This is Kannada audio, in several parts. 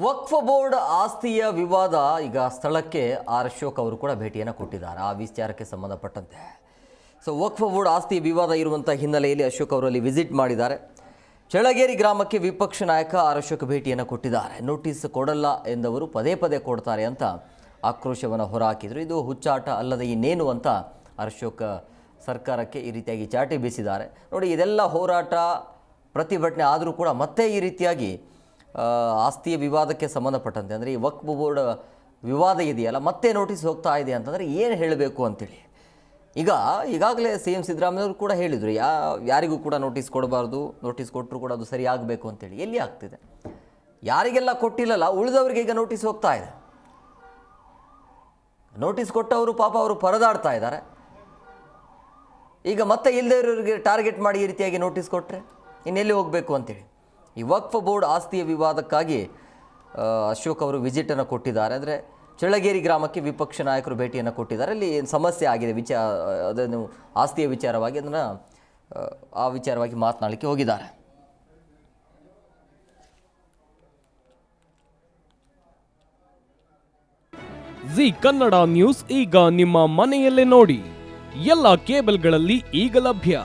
ವಕ್ಫ್ ಬೋರ್ಡ್ ಆಸ್ತಿಯ ವಿವಾದ ಈಗ ಸ್ಥಳಕ್ಕೆ ಆರ್ ಅಶೋಕ್ ಅವರು ಕೂಡ ಭೇಟಿಯನ್ನು ಕೊಟ್ಟಿದ್ದಾರೆ ಆ ವಿಚಾರಕ್ಕೆ ಸಂಬಂಧಪಟ್ಟಂತೆ. ವಕ್ಫ್ ಬೋರ್ಡ್ ಆಸ್ತಿ ವಿವಾದ ಇರುವಂಥ ಹಿನ್ನೆಲೆಯಲ್ಲಿ ಅಶೋಕ್ ಅವರಲ್ಲಿ ವಿಸಿಟ್ ಮಾಡಿದ್ದಾರೆ. ಚಳಗೇರಿ ಗ್ರಾಮಕ್ಕೆ ವಿಪಕ್ಷ ನಾಯಕ ಆರ್ ಅಶೋಕ್ ಭೇಟಿಯನ್ನು ಕೊಟ್ಟಿದ್ದಾರೆ. ನೋಟಿಸ್ ಕೊಡಲ್ಲ ಎಂದವರು ಪದೇ ಪದೇ ಕೊಡ್ತಾರೆ ಅಂತ ಆಕ್ರೋಶವನ್ನು ಹೊರಹಾಕಿದರು. ಇದು ಹುಚ್ಚಾಟ ಅಲ್ಲದೆ ಇನ್ನೇನು ಅಂತ ಆರ್ ಅಶೋಕ್ ಸರ್ಕಾರಕ್ಕೆ ಈ ರೀತಿಯಾಗಿ ಚಾಟಿ ಬೀಸಿದ್ದಾರೆ. ನೋಡಿ, ಇದೆಲ್ಲ ಹೋರಾಟ ಪ್ರತಿಭಟನೆ ಆದರೂ ಕೂಡ ಮತ್ತೆ ಈ ರೀತಿಯಾಗಿ ಆಸ್ತಿಯ ವಿವಾದಕ್ಕೆ ಸಂಬಂಧಪಟ್ಟಂತೆ ಅಂದರೆ ಈ ವಕ್ಫ್ ಬೋರ್ಡ್ ವಿವಾದ ಇದೆಯಲ್ಲ, ಮತ್ತೆ ನೋಟಿಸ್ ಹೋಗ್ತಾ ಇದೆ ಅಂತಂದರೆ ಏನು ಹೇಳಬೇಕು ಅಂತೇಳಿ ಈಗಾಗಲೇ ಸಿ.ಎಂ. ಸಿದ್ದರಾಮಯ್ಯವರು ಕೂಡ ಹೇಳಿದರು, ಯಾರಿಗೂ ಕೂಡ ನೋಟಿಸ್ ಕೊಡಬಾರ್ದು, ನೋಟಿಸ್ ಕೊಟ್ಟರು ಕೂಡ ಅದು ಸರಿ ಆಗಬೇಕು ಅಂತೇಳಿ. ಎಲ್ಲಿ ಆಗ್ತಿದೆ? ಯಾರಿಗೆಲ್ಲ ಕೊಟ್ಟಿಲ್ಲಲ್ಲ ಉಳಿದವರಿಗೆ ಈಗ ನೋಟಿಸ್ ಹೋಗ್ತಾ ಇದೆ. ನೋಟಿಸ್ ಕೊಟ್ಟವರು ಪಾಪ ಅವರು ಪರದಾಡ್ತಾ ಇದ್ದಾರೆ. ಈಗ ಮತ್ತೆ ಇಲ್ಲದವರಿಗೆ ಟಾರ್ಗೆಟ್ ಮಾಡಿ ಈ ರೀತಿಯಾಗಿ ನೋಟಿಸ್ ಕೊಟ್ಟರೆ ಇನ್ನೆಲ್ಲಿ ಹೋಗಬೇಕು ಅಂತೇಳಿ. ಈ ವಕ್ಫ್ ಬೋರ್ಡ್ ಆಸ್ತಿಯ ವಿವಾದಕ್ಕಾಗಿ ಅಶೋಕ್ ಅವರು ವಿಸಿಟನ್ನು ಕೊಟ್ಟಿದ್ದಾರೆ. ಅಂದರೆ ಚಳಗೇರಿ ಗ್ರಾಮಕ್ಕೆ ವಿಪಕ್ಷ ನಾಯಕರು ಭೇಟಿಯನ್ನು ಕೊಟ್ಟಿದ್ದಾರೆ. ಅಲ್ಲಿ ಏನು ಸಮಸ್ಯೆ ಆಗಿದೆ ಅದನ್ನು ಆಸ್ತಿಯ ವಿಚಾರವಾಗಿ ಅದನ್ನು ಆ ವಿಚಾರವಾಗಿ ಮಾತನಾಡಲಿಕ್ಕೆ ಹೋಗಿದ್ದಾರೆ. ಜಿ ಕನ್ನಡ ನ್ಯೂಸ್ ಈಗ ನಿಮ್ಮ ಮನೆಯಲ್ಲೇ ನೋಡಿ. ಎಲ್ಲ ಕೇಬಲ್ಗಳಲ್ಲಿ ಈಗ ಲಭ್ಯ.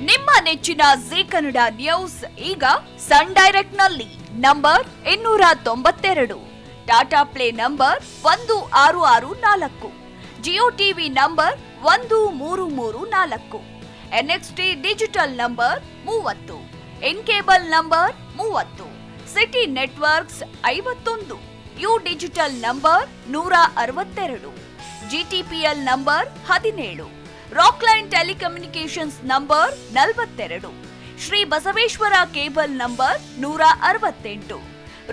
ನಿಮ್ಮ ನೆಚ್ಚಿನ ಜಿ ಕನ್ನಡ ನ್ಯೂಸ್ ಈಗ ಸನ್ ಡೈರೆಕ್ಟ್ ನಲ್ಲಿ number 292, Tata Play number 1664, Jio TV number 1334, NXT digital number 30, in cable number 30, city networks 51, U digital number 162, GTPL number 17, Rockline telecommunications number 42, Shri Basaveshwara cable number 168,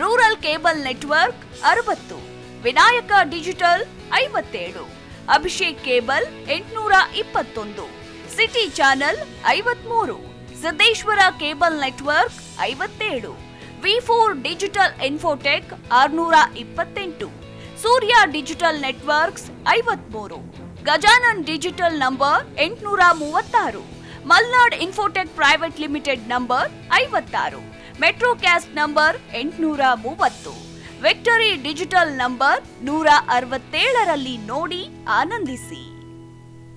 rural cable network 60, Vinayaka digital 57, Abhishek cable 821, city channel 53, Siddeshwara cable network 57, ವಿ4 digital infotech 628, Surya digital networks 53, Gajanan digital number 836, Malnad infotech private limited number 56, metrocast number 830, victory digital number 167ರಲ್ಲಿ ನೋಡಿ ಆನಂದಿಸಿ.